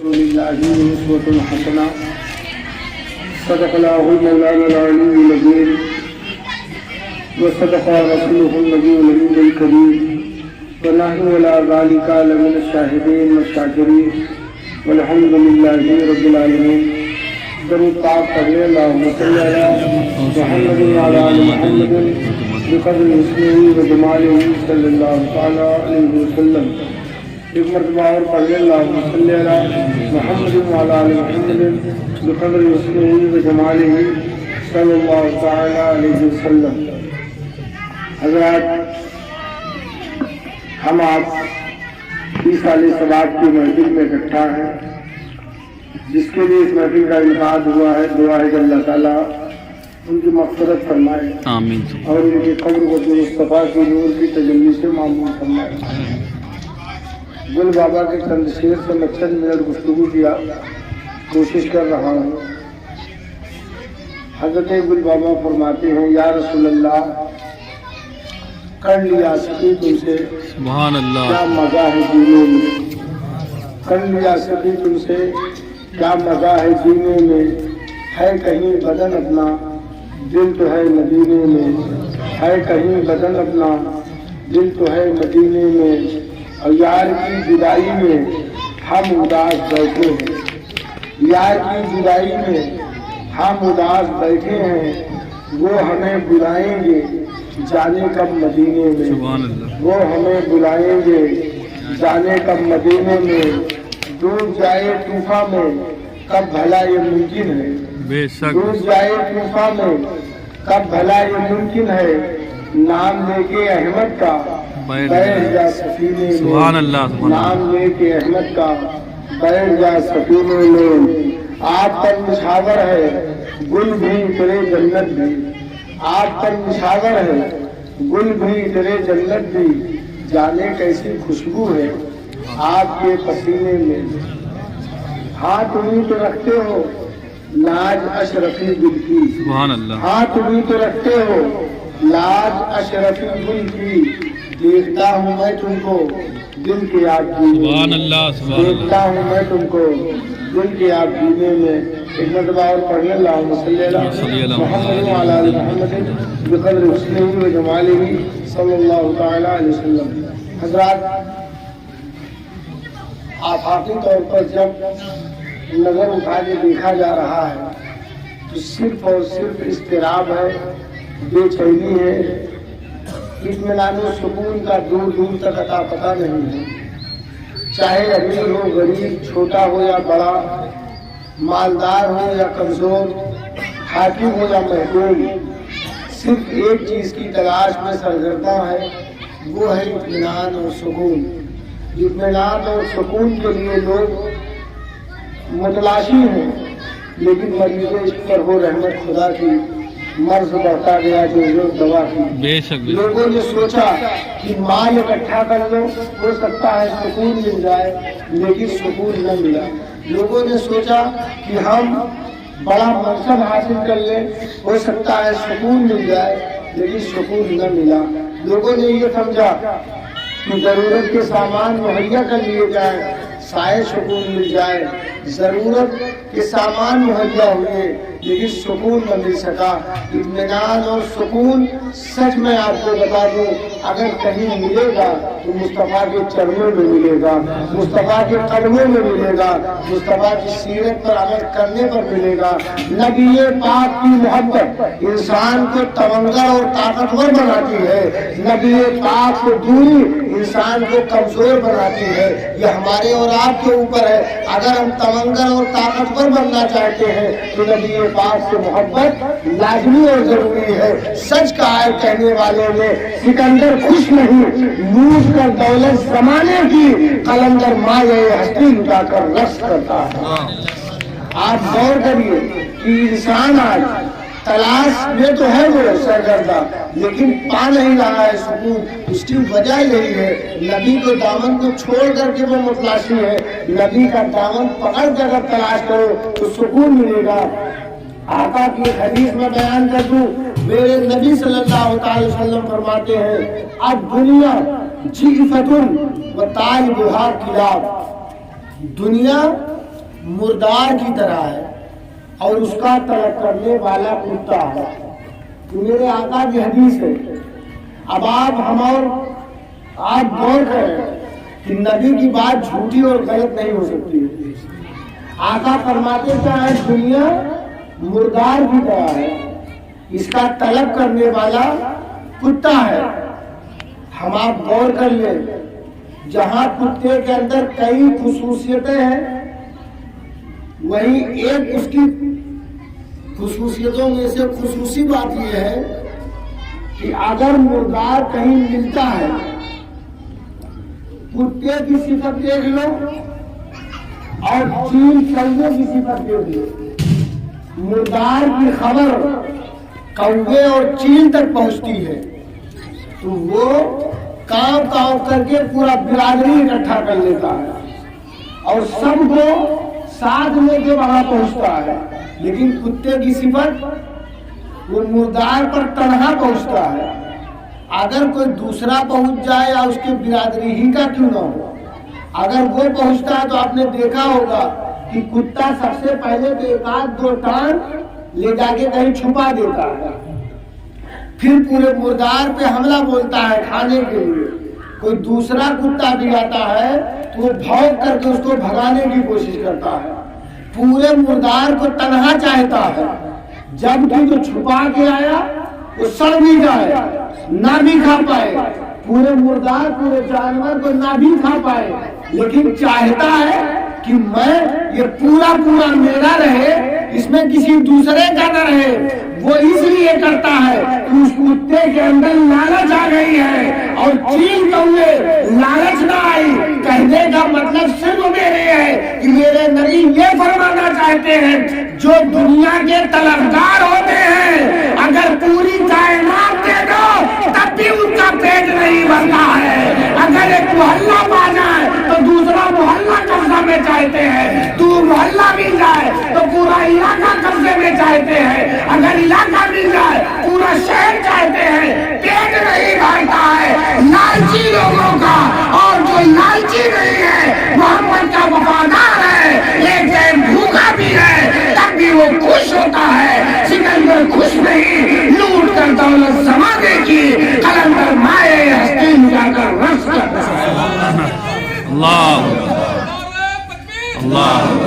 أسوة حسنة صدق الله مولانا العلي العظيم وصدق رسوله النبي الأمين الكريم ونحن على ذلك لمن الشاهدين والشاكرين والحمد لله رب العالمين. درود پاک پڑھیں اللہم صلی علی محمد وعلی آل محمد بقدر اسمہ وجمالہ صلی اللہ تعالی علیہ وسلم. ایک مرتبہ اور پڑھیں اللہم صلی علی محمد وعلی آل محمد بقدر اسمہ وجمالہ صلی اللہ تعالی علیہ وسلم. حضرات، ہم آپ 20 سال ثواب کی محفل میں اکٹھا ہیں، جس کے لیے اس محفل کا انعقاد ہوا ہے. دعا ہے کہ اللہ تعالیٰ ان کی مغفرت فرمائے آمین اور ان کی قبر کو مصطفیٰ کی نور کی تجلی سے معمول فرمائے. گل بابا کے چند شعر سے میں چند منٹ گفتگو کیا کوشش کر رہا ہوں. حضرت گل بابا فرماتے ہیں، یا رسول اللہ، کر لیا سکی تم سے سبحان اللہ، کیا مزہ ہے جینے میں، کر لیا سکی تم سے کیا مزہ ہے جینے میں، ہے کہیں بدن اپنا دل تو ہے مدینے میں، ہے کہیں بدن اپنا دل تو ہے مدینے میں، اور یار کی جدائی میں ہم اداس بیٹھے ہیں، یار کی جدائی میں ہم اداس بیٹھے ہیں، وہ ہمیں بلائیں گے جانے کب مدینے میں، سبحان اللہ، وہ ہمیں بلائیں گے جانے کب مدینے میں، ڈوب جائے طوفان میں کب بھلا یہ ممکن ہے، بے شک ڈوب جائے طوفان میں کب بھلا یہ ممکن ہے، نام لے کے احمد کا بیٹھ جا سفینے میں، سبحان اللہ، سبحان نام لے کے احمد کا بیٹھ جا سفینے میں. آپ پر نشاور ہے گل بھی تیرے جنت بھی، آپ پر نشاور ہے گل بھی تیرے جنت بھی، جانے کیسی خوشبو ہے آپ کے پسینے میں. ہاتھ بھی تو رکھتے ہو لاج اشرفی گل کی، سبحان اللہ، ہاتھ بھی تو رکھتے ہو لاج اشرفی گل کی، دیکھتا ہوں میں تم کو دل کے آگ سبحان اللہ، سبحان دیکھتا اللہ، ہوں میں تم کو دل کے آگ جینے میں. ایک مرتبہ اور پڑھنے اللہم صلی علی محمد وعلی آل محمد بقدر حسنہ وجمالہ صلی اللہ تعالی علیہ وسلم. حضرات، آفاقی طور پر جب نظر اٹھا کے دیکھا جا رہا ہے تو صرف اور صرف اضطراب ہے، بے چینی ہے، اطمینان و سکون کا دور دور تک عطا پتہ نہیں ہے. چاہے امیر ہو غریب، چھوٹا ہو یا بڑا، مالدار ہو یا کمزور، حاکم ہو یا محکوم، صرف ایک چیز کی تلاش میں سرگرداں ہے، وہ ہے اطمینان اور سکون. اطمینان اور سکون کے لیے لوگ متلاشی ہیں، لیکن مریض عشق پر ہو رحمت خدا کی، مرض بڑھتا گیا جو دوا کی. بے شک بے شک، لوگوں نے سوچا کہ مال اکٹھا کر لو، ہو سکتا ہے سکون مل جائے، لیکن سکون نہ ملا. لوگوں نے سوچا کہ ہم بڑا منصب حاصل کر لیں، ہو سکتا ہے سکون مل جائے، لیکن سکون نہ ملا. لوگوں نے یہ سمجھا کہ ضرورت کے سامان مہیا کر لیے جائیں، شاید سکون مل جائے. ضرورت کے سامان مہیا ہوئے لیکن سکون نہ مل سکا. اطمینان اور سکون سچ میں آپ کو بتا دوں، اگر کہیں ملے گا تو مصطفیٰ کے چرنوں میں ملے گا، مصطفیٰ کے قدموں میں ملے گا، مصطفیٰ کی سیرت پر عمل کرنے پر ملے گا. نبی پاک کی محبت انسان کو تونگر اور طاقتور بناتی ہے، نبی پاک کو دوری انسان کو کمزور بناتی ہے. یہ ہمارے اور آپ کے اوپر ہے. اگر ہم تونگر اور طاقتور بننا چاہتے ہیں تو نبی پاک سے محبت لازمی اور ضروری ہے. سچ کہا ہے کہنے والے نے، سکندر خوش نہیں لوٹ کر دولت زمانے کی، قلندر مایہ ہستی لٹا کر رقص کرتا ہے. آپ غور کریے کہ انسان آج تلاش میں تو ہے وہ سرگردہ، لیکن پا نہیں رہا ہے سکون. اس کی وجہ یہی ہے، نبی کے دامن کو چھوڑ کر کے وہ متلاشی ہے. نبی کا دامن پکڑ کر اگر تلاش کرو تو سکون ملے گا. آقا کی حدیث میں بیان کر دوں، میرے نبی صلی اللہ علیہ وسلم فرماتے ہیں، اب دنیا جیفتن و طالبها کلاب، دنیا मुर्दार की तरह है और उसका तलब करने वाला कुत्ता है। तो मेरे आका की हदीस है। अब हम और आप गौर करें कि नबी की बात झूठी और गलत नहीं हो सकती है। आका फरमाते क्या है, दुनिया मुर्दार की तरह है, इसका तलब करने वाला कुत्ता है। हम आप गौर कर ले, जहां कुत्ते के अंदर कई खुसूसियतें हैं, वहीं एक उसकी खुसूसियतों में से खुसूसी बात यह है कि अगर मुर्दार कहीं मिलता है, कुत्ते की सिफत देख लो और चील चलने की सिफत देख लो, मुर्दार की खबर कौवे और चील तक पहुंचती है तो वो काम करके पूरा बिरादरी इकट्ठा कर लेता है और सबको साथ लेके वहां पहुंचता है। लेकिन कुत्ते की सिफत, वो मुर्दार पर तनहा पहुंचता है। अगर कोई दूसरा पहुंच जाए या उसके बिरादरी ही का क्यों ना हो, अगर वो पहुंचता है तो आपने देखा होगा कि कुत्ता सबसे पहले तो एक आध दो टांग ले जाके कहीं छुपा देता है, फिर पूरे मुर्दार पे हमला बोलता है खाने के लिए। कोई दूसरा कुत्ता भी आता है तो वो भौंक करके उसको भगाने की कोशिश करता है, पूरे मुर्दार को तनहा चाहता है। जबकि जो छुपा के आया वो सड़ भी जाए, ना भी खा पाए, पूरे मुर्दार पूरे जानवर को ना भी खा पाए, लेकिन चाहता है कि मैं ये पूरा मेरा रहे, इसमें किसी दूसरे का न रहे। वो इसलिए करता है कि उस कुत्ते के अंदर लालच आ गई है और चील कौवे लालच ना आई। कहने का मतलब सिर्फ मेरे है कि मेरे नबी ये फरमाना चाहते हैं, जो दुनिया के तलबगार होते हैं अगर पूरी कायनात दे दो तब भी उनका पेट नहीं भरता है। अगर एक मोहल्ला पा जाए तो दूसरा मोहल्ला कब्जा में चाहते हैं, तू मोहल्ला मिल जाए तो पूरा इलाका कब्जे में चाहते हैं, अगर इलाका मिल जाए पूरा शहर चाहते हैं। पेट नहीं भरता है लालची लोगों का, और जो लालची नहीं है मोहम्मद का वफादार है, एक टाइम भूखा भी है तब भी वो खुश होता है। सिकंदर खुश नहीं, लूट कर दौलत जमाने की, कलंदर माए हस्ती जाकर रस करता है। अल्लाह अल्लाह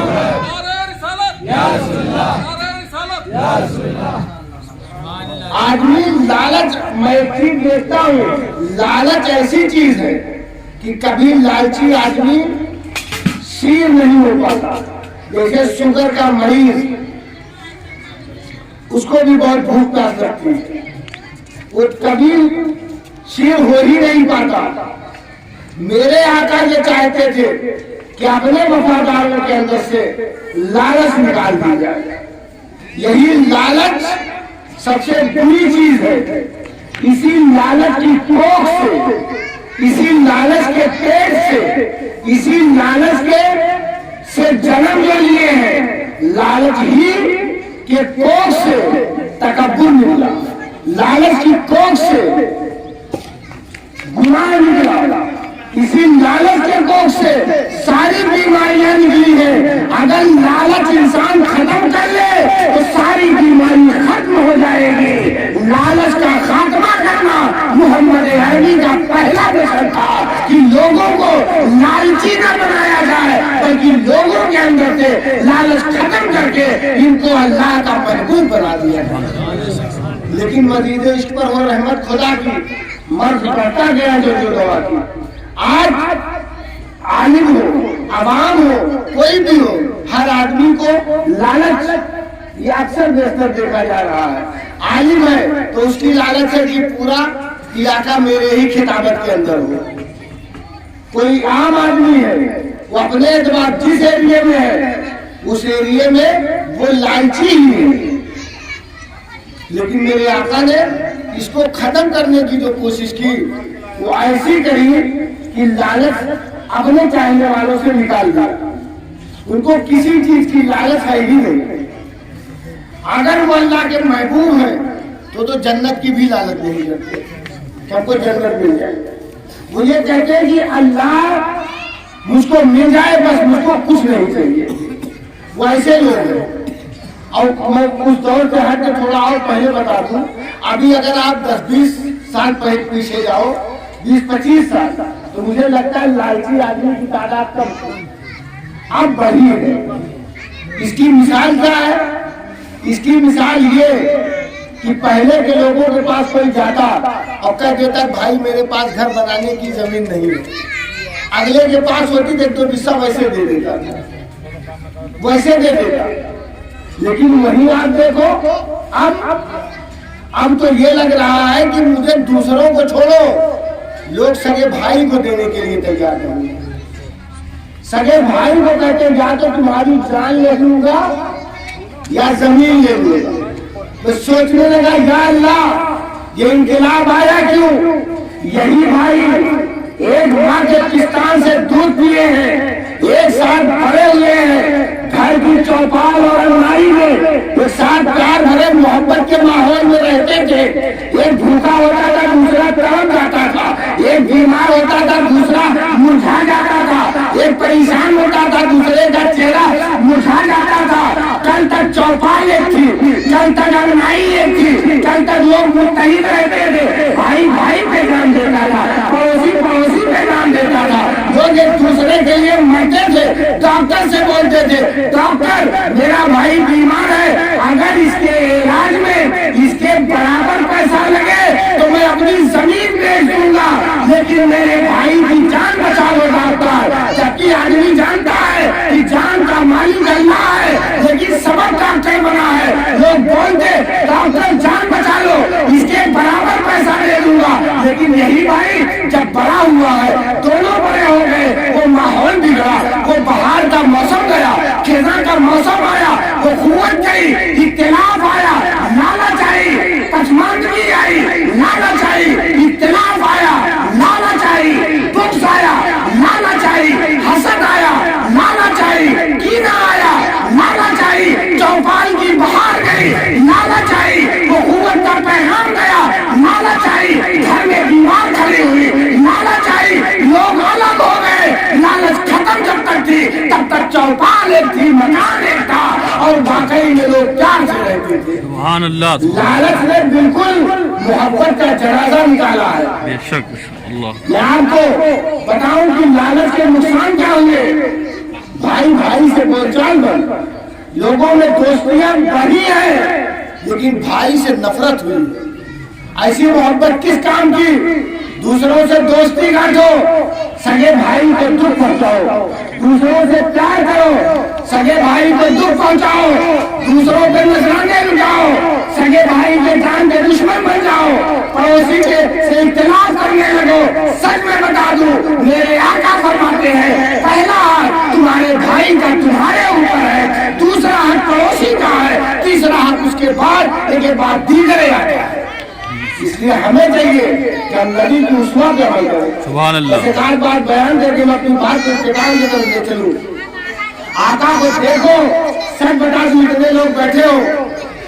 आदमी लालच, मैं ठीक देखता हूँ, लालच ऐसी चीज है कि कभी लालची आदमी शीर नहीं हो पाता। जैसे शुगर का मरीज, उसको भी बहुत भूख प्यास लगती है, वो कभी शीर हो ही नहीं पाता। मेरे आका ये चाहते थे कि अपने वफादारों के अंदर से लालच निकाल दी जाए। यही लालच सबसे बुरी चीज है। इसी लालच की कोख से, इसी लालच के पेट से, इसी लालच के से जन्म ले लिए हैं। लालच ही के कोख से तकब्बुर निकला, लालच की कोख से गुनाह निकला, इसी लालच के कोख से सारी बीमारियां निकली हैं। अगर लालच इंसान खत्म कर ले तो सारी बीमारी खत्म हो जाएगी। लालच का खात्मा करना मोहम्मद अरबी का पहला मिशन था कि लोगों को लालची न बनाया जाए, बल्कि लोगों के अंदर से लालच खत्म करके इनको अल्लाह का महबूब बना दिया जाए। लेकिन मजीद इश्क पर हो रहमत खुदा की, मर्द बढ़ता गया जो दवा की। आज आलिम हो, अवाम हो, कोई भी हो, हर आदमी को लालच ये अक्सर बेहतर देखा जा रहा है। आलिम है तो उसकी लालच है कि पूरा इलाका मेरे ही खिताबत के अंदर हो। कोई आम आदमी है, वो अपने एतबार जिस एरिया में है उस एरिया में वो लालची ही है। लेकिन मेरे आका ने इसको खत्म करने की जो कोशिश की वो ऐसी करी कि लालच अपने चाहने वालों से निकाल दिया। उनको किसी चीज की लालच है ही नहीं। अगर वो अल्लाह के महबूब है तो जन्नत की भी लालच नहीं रखते कि हमको जन्नत मिल जाए। वो ये कहते हैं कि अल्लाह मुझको मिल जाए, बस मुझको कुछ नहीं चाहिए। वैसे लोग हैं। और मैं उस दौर से हट के थोड़ा और पहले बता दूं, अभी अगर आप 10-20 साल पीछे जाओ, 20-25 साल, तो मुझे लगता है लालची आदमी की तादाद कम अब बढ़ी है। इसकी मिसाल क्या है? इसकी मिसाल ये कि पहले के लोगों के पास कोई जाता और कह देता भाई मेरे पास घर बनाने की जमीन नहीं है, अगले के पास होती तो 2 बिस्सा वैसे दे देता, वैसे दे देता। लेकिन वही आप देखो, अब तो ये लग रहा है कि मुझे दूसरों को छोड़ो, लोग सगे भाई को देने के लिए तैयार होंगे। सगे भाई को कहते या तो तुम्हारी जान ले लूंगा या जमीन ले लूंगा। तो सोचने लगा या अल्लाह ये इनकलाब आया क्यों? यही भाई एक माँ के किस्तान से दूध पिए हैं, एक साथ भरे हुए हैं, घर की चौपाल और अलमारी में एक साथ प्यार भरे मोहब्बत के माहौल में रहते थे। एक भूखा होता था दूसरा तड़प जाता था, एक बीमार होता था दूसरा मुरझा जाता था, एक परेशान होता था दूसरे का चेहरा मुरझा जाता था। कल तक चौपाल एक थी, कल तक अलमारी एक थी, कल तक लोग मुत्तहिद रहते थे, भाई भाई पे नाम देता था, पड़ोसी पड़ोसी पे नाम देता था, लोग एक दूसरे के लिए मरते थे। डॉक्टर से बोलते थे डॉक्टर मेरा भाई बीमार है, अगर इसके इलाज में इसके बराबर पैसा लगे तो मैं अपनी जमीन बेच दूंगा, लेकिन मेरे भाई की जान बचा लो डॉक्टर। जबकि आदमी जानता है कि जान का मालिक अल्लाह है, लेकिन सबक डॉक्टर बना है। लोग बोलते डॉक्टर जान बचा लो, इसके बराबर पैसा दे दूंगा, लेकिन यही भाई जब बड़ा हुआ है, दोनों बड़े हो गए, वो माहौल बिगड़ा, वो बाहर का मौसम गया, खिजा का मौसम आया, वो कुव्वत गई, इख्तिलाफ आया, लालच आई, पसमानदगी आई, लालच आई, इख्तिलाफ आया, लालच आई, बुग़्ज़ आया, लालच आई, हसद आया, लालच आई, कीना आया, लालच आई, चौपाल की बहार गई, लालच आई, वो कुव्वत का पैगाम गया, लालच आई, घर में बीमार खड़ी हुई, लालच आई, लोग अलग हो गए, लालच खत्म जब तक थी तब तक चौपाल एक थी, मकान एक था, और वाकई में लोग प्यार से रहते थे। सुभान अल्लाह। लालच ने बिल्कुल मोहब्बत का जनाजा निकाला है। बेशक अल्लाह। मैं आपको बताऊं कि लालच के नुकसान क्या हुए। भाई भाई से बोलचाल बंद, लोगों में दोस्तियां बढ़ी है, लेकिन भाई से नफरत हुई। ऐसी मोहब्बत किस काम की? दूसरों से दोस्ती काटो, सगे भाई को दुख पहुंचाओ, दूसरों से प्यार करो, सगे भाई को दुख पहुंचाओ, दूसरों पे नजराने लुटाओ, सगे भाई के जान के दुश्मन बन जाओ, पड़ोसी के से इख्तिलाफ करने लगो। सच में बता दूं, मेरे आका फरमाते हैं पहला हक तुम्हारे भाई का तुम्हारे ऊपर है, दूसरा हक पड़ोसी का है, तीसरा हक उसके बाद एक बात दीगरे आता है। इसलिए हमें चाहिए कि हम नबी की उस्वा पे अमल करें। सुभान अल्लाह। एक आध बात बयान करके मैं अपनी बात को इख्तिताम की तरफ ले चलूं। आका को देखो, सच बता दूं, इतने लोग बैठे हो,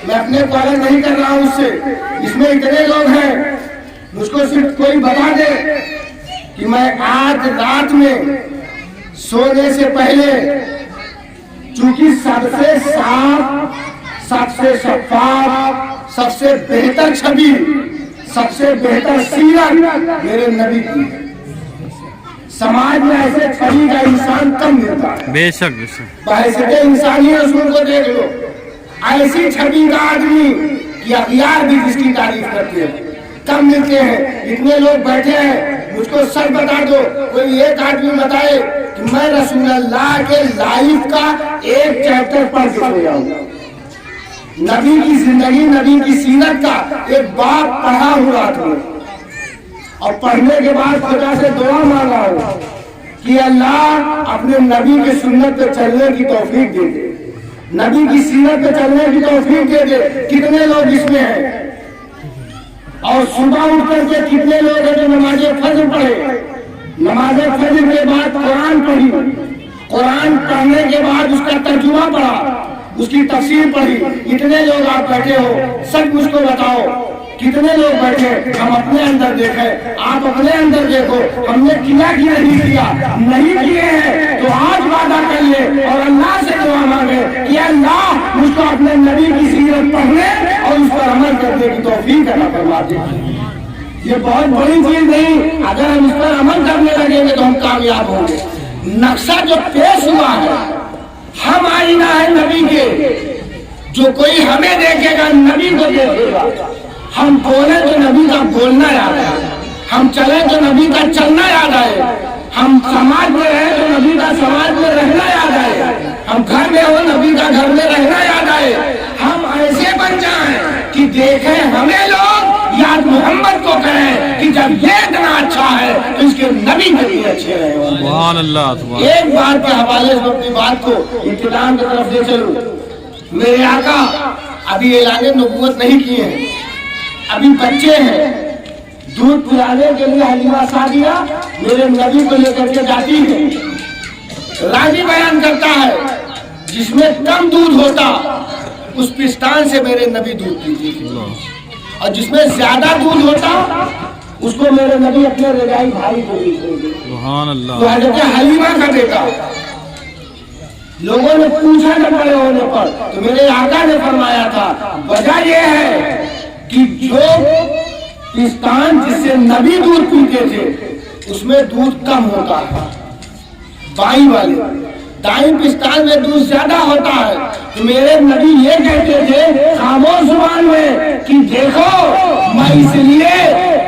मैं अपने पालन नहीं कर रहा हूं उससे, इसमें इतने लोग हैं, मुझको सिर्फ कोई बता दे कि मैं आज रात में सोने से पहले, चूंकि सबसे साफ, सबसे शफाफ, सबसे बेहतर छवि, सबसे बेहतर सीरत मेरे नबी की है। समाज में ऐसे छवि का इंसान कम मिलता है। बेशक बेशक। बहैसियत इंसानी रसूल को देख लो, ऐसी छवि का आदमी कि अखियार भी जिसकी तारीफ करते हैं कम मिलते हैं। इतने लोग बैठे हैं, मुझको सच बता दो, कोई एक आदमी बताए कि मैं रसूल अल्लाह के लाइफ का एक चैप्टर पढ़ के सो जाऊंगा, नबी की जिंदगी, नबी की सीरत का एक बात पढ़ा हुआ था, और पढ़ने के बाद खुदा से दुआ मांगा हो कि अल्लाह अपने नबी के सुन्नत पे चलने की तौफीक दे दे, नबी की सीरत पे चलने की तौफीक दे दे। कितने लोग इसमें हैं? और सुबह उठ करके कितने लोग हैं जो नमाज फज्र पढ़े, नमाज फज्र के बाद कुरान पढ़ी, कुरान पढ़ने के बाद उसका तर्जुमा पढ़ा, उसकी तफसीर पढ़ी। इतने लोग आप बैठे हो, सब मुझको बताओ कितने लोग बैठे? हम अपने अंदर देखें, आप अपने अंदर देखो, हमने किया कि नहीं किया? नहीं किए हैं तो आज वादा कर ले और अल्लाह से दुआ मांगे को अपने नबी की सीरत पढ़ने और उस पर अमल करने की तौफीक अता फरमा दे। ये बहुत बड़ी चीज नहीं, अगर हम इस पर अमल करने लगेंगे तो हम कामयाब होंगे। नक्शा जो पेश हुआ है, हम आईना है नबी के, जो कोई हमें देखेगा नबी को देखेगा। हम बोले तो नबी का बोलना याद आए, हम चले तो नबी का चलना याद आए, हम समाज में रहे तो नबी का समाज में रहना याद आए, हम घर में हो नबी का घर में रहना याद आए। हम ऐसे बन जाएं कि देखें हमें लोग, याद मोहम्मद को करें कि जब ये इतना अच्छा है तो इसके नबी भी अच्छे रहे। सुभान अल्लाह, सुभान। एक बार के हवाले से अपनी बात को इत्तिदाम की तरफ ले चलूं। मेरे आका अभी ऐलान नबूवत नहीं किए हैं, अभी बच्चे हैं। दूध पिलाने के लिए हलीमा सादिया मेरे नबी को लेकर के जाती है। राजी बयान करता है, जिसमें कम दूध होता उस पिस्तान से मेरे नबी दूध पीती थी, और जिसमें ज्यादा दूध होता उसको मेरे नबी अपने रजाई भाई को देते थे। सुभान अल्लाह। तो हजरत हलीमा का बेटा, लोगों ने पूछा न बड़े होने पर, तो मेरे आका ने फरमाया था, वजह यह है कि जो पिस्तान जिससे नबी दूध पीते थे उसमें दूध कम होता है, बाई वाले दाई पिस्तान में दूध ज्यादा होता है। तो मेरे नबी ये कहते थे खामोश जुबान में कि देखो मैं इसलिए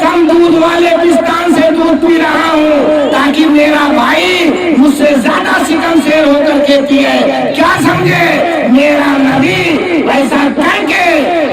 कम दूध वाले पिस्तान से दूध पी रहा हूँ ताकि मेरा भाई मुझसे ज्यादा सिकम शेर होकर के पिए। क्या समझे, मेरा नबी ऐसा करके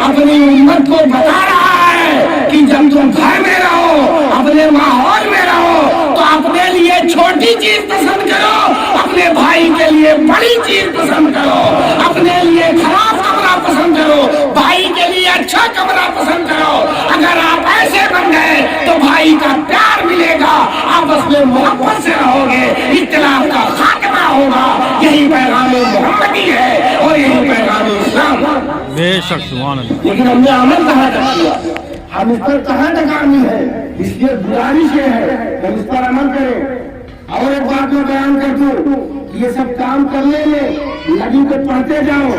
अपनी उम्मत को बता रहा है कि जब तुम घर में रहो, अपने माहौल में रहो, तो अपने लिए छोटी चीज पसंद करो, अपने भाई के लिए बड़ी चीज पसंद करो, अपने लिए खराब कमरा पसंद करो, भाई के लिए अच्छा कमरा पसंद करो। अगर आप ऐसे बन गए तो भाई का प्यार मिलेगा, आपस में मोहब्बत से रहोगे, इख्तिलाफ का खात्मा होगा। यही पैगाम मोहम्मदी है और यही पैगाम इस्लाम। बेशक, सुभान अल्लाह। लेकिन हमने अमल कहाँ तक किया, हम इस पर कहाँ तक आनी है, इसलिए गुजारिश ये है हम इस पर अमल करें। और एक बात मैं बयान कर दूं, ये सब काम करने में नबी को पढ़ते जाओ,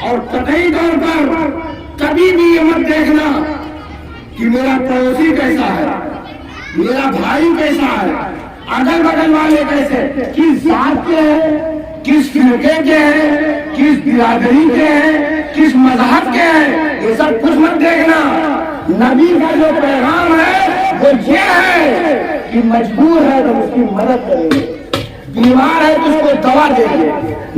और कतई तौर पर कभी भी ये मत देखना कि मेरा पड़ोसी कैसा है, मेरा भाई कैसा है, अगल बगल वाले कैसे, किस जात के हैं, किस फिरके के हैं, किस बिरादरी के हैं, किस मजहब के हैं, ये सब कुछ मत देखना। नबी का जो पैगाम है वो ये है कि मजबूर है तो उसकी मदद करेंगे, बीमार है तो उसको दवा देंगे,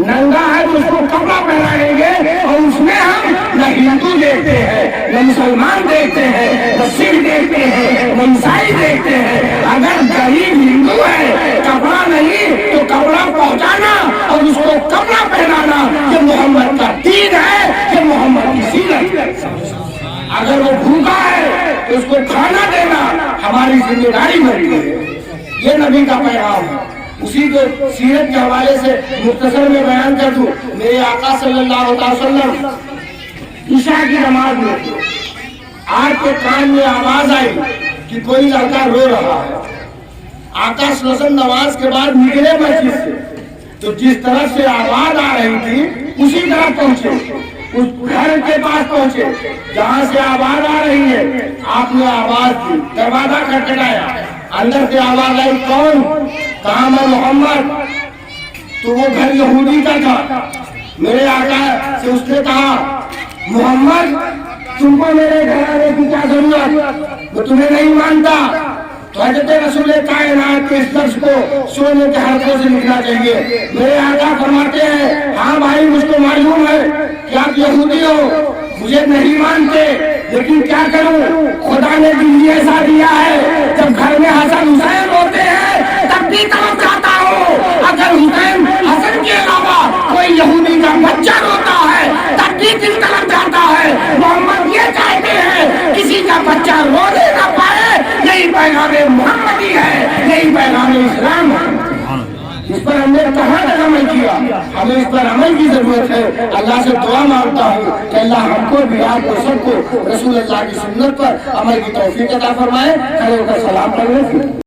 नंगा है तो उसको कपड़ा पहनाएंगे। और उसमें हम न हिंदू देखते हैं, न मुसलमान देखते हैं, न सिख देखते हैं, न ईसाई देखते हैं। अगर गरीब हिंदू है, कपड़ा नहीं तो कपड़ा पहुंचाना और उसको कपड़ा पहनाना, ये मोहम्मद का दीन है, ये मोहम्मद की सीरत है। अगर वो भूखा है तो उसको खाना देना हमारी जिम्मेदारी बनती है। ये नबी का पैगाम है। उसी को सीरत के हवाले से मुख्तसर में बयान कर दूं। मेरे आका सल्लल्लाहु अलैहि वसल्लम ईशा की नमाज में आपके कान में आवाज आई कि कोई लड़का रो रहा है। आका सल्लल्लाहु अलैहि वसल्लम नमाज के बाद निकले मस्जिद से, तो जिस तरफ से आवाज आ रही थी उसी तरफ पहुंचे, उस घर के पास पहुंचे जहां से आवाज आ रही है। आपने आवाज दी, दरवाजा खटखटाया, अंदर से आवाज आई, कौन? कहा मैं मोहम्मद। तो वो घर यहूदी का था। मेरे आका से उसने कहा, मोहम्मद तुमको मेरे घर आने की क्या जरूरत, वो तुम्हें नहीं मानता। तो हज़रत रसूल कायनात के इस लफ्ज़ को सोने के हाथों से लिखना चाहिए। मेरे आका फरमाते हैं, हाँ भाई मुझको मालूम है कि आप यहूदी हो, मुझे नहीं मानते, लेकिन क्या करूं, खुदा ने दिल ऐसा दिया है, जब घर में हसन हुसैन होते हैं तब भी तड़प जाता हूँ। अगर हुसैन हसन के अलावा कोई यहूदी का बच्चा रोता है तब भी दिल तड़प जाता है। मोहम्मद ये चाहते हैं किसी का बच्चा रोने ना पाए। यही पैगाम मोहम्मदी है, यही पैगाम इस्लाम है। इस पर हमने कहाँ तक अमल किया, हमें इस पर अमल की जरूरत है। अल्लाह से दुआ मांगता हूँ कि अल्लाह हमको भी, आपको सबको रसूल अल्लाह की सुन्नत पर अमल की तौफीक अता फरमाए। खड़े होकर सलाम पढ़ लें।